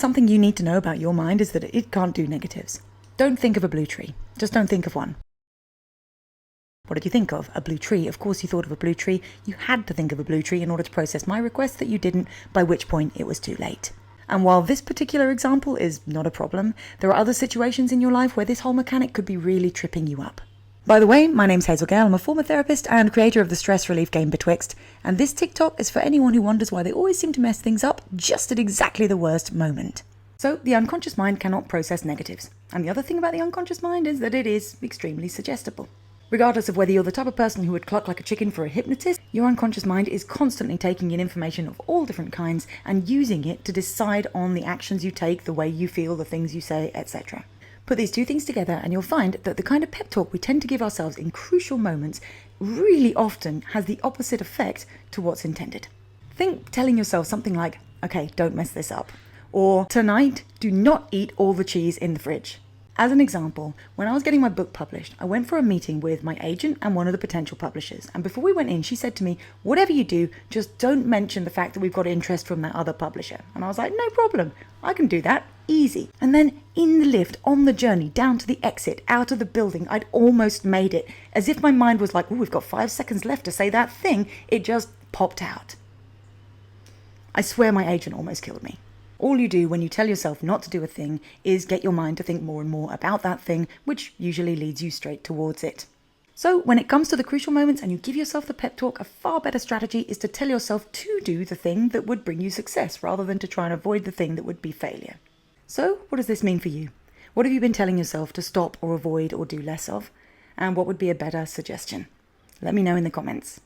Something you need to know about your mind is that it can't do negatives. Don't think of a blue tree. Just don't think of one. What did you think of? A blue tree. Of course you thought of a blue tree. You had to think of a blue tree in order to process my request that you didn't, by which point it was too late. And while this particular example is not a problem, there are other situations in your life where this whole mechanic could be really tripping you up. By the way, my name's Hazel Gale. I'm a former therapist and creator of the stress relief game Betwixt, and this TikTok is for anyone who wonders why they always seem to mess things up just at exactly the worst moment. So the unconscious mind cannot process negatives, and the other thing about the unconscious mind is that it is extremely suggestible. Regardless of whether you're the type of person who would cluck like a chicken for a hypnotist, your unconscious mind is constantly taking in information of all different kinds and using it to decide on the actions you take, the way you feel, the things you say, etc. Put these two things together and you'll find that the kind of pep talk we tend to give ourselves in crucial moments really often has the opposite effect to what's intended. Think telling yourself something like, okay, don't mess this up, or tonight, do not eat all the cheese in the fridge. As an example, when I was getting my book published, I went for a meeting with my agent and one of the potential publishers. And before we went in, she said to me, whatever you do, just don't mention the fact that we've got interest from that other publisher. And I was like, no problem, I can do that, easy. And then in the lift, on the journey, down to the exit, out of the building, I'd almost made it. As if my mind was like, oh, we've got 5 seconds left to say that thing, it just popped out. I swear my agent almost killed me. All you do when you tell yourself not to do a thing is get your mind to think more and more about that thing, which usually leads you straight towards it. So when it comes to the crucial moments and you give yourself the pep talk, a far better strategy is to tell yourself to do the thing that would bring you success rather than to try and avoid the thing that would be failure. So what does this mean for you? What have you been telling yourself to stop or avoid or do less of? And what would be a better suggestion? Let me know in the comments.